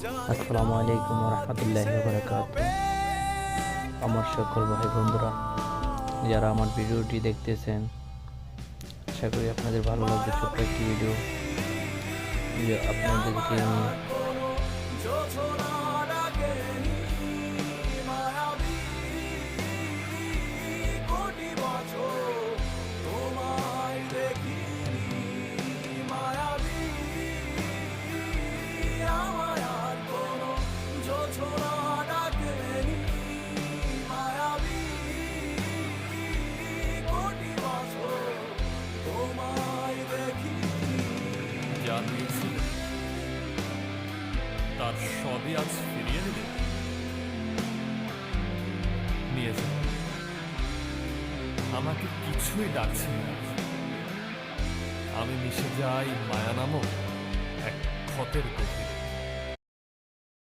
আসসালামু আলাইকুম রহমতুল্লাহি ওয়া বারাকাতুহু। আমার সকল ভাই বন্ধুরা যারা আমার ভিডিওটি দেখতেছেন, আশা করি আপনাদের ভালো লাগবে। ছোট্ট একটি ভিডিও আপনাদেরকে নিয়ে। যা দিয়েছিল তার সবই আজ ফিরিয়ে দিলে। নিয়ে যাও, আমাকে কিছুই ডাকছে না। আমি মিশে যাই মায়া নামক এক ক্ষতের গভীরে।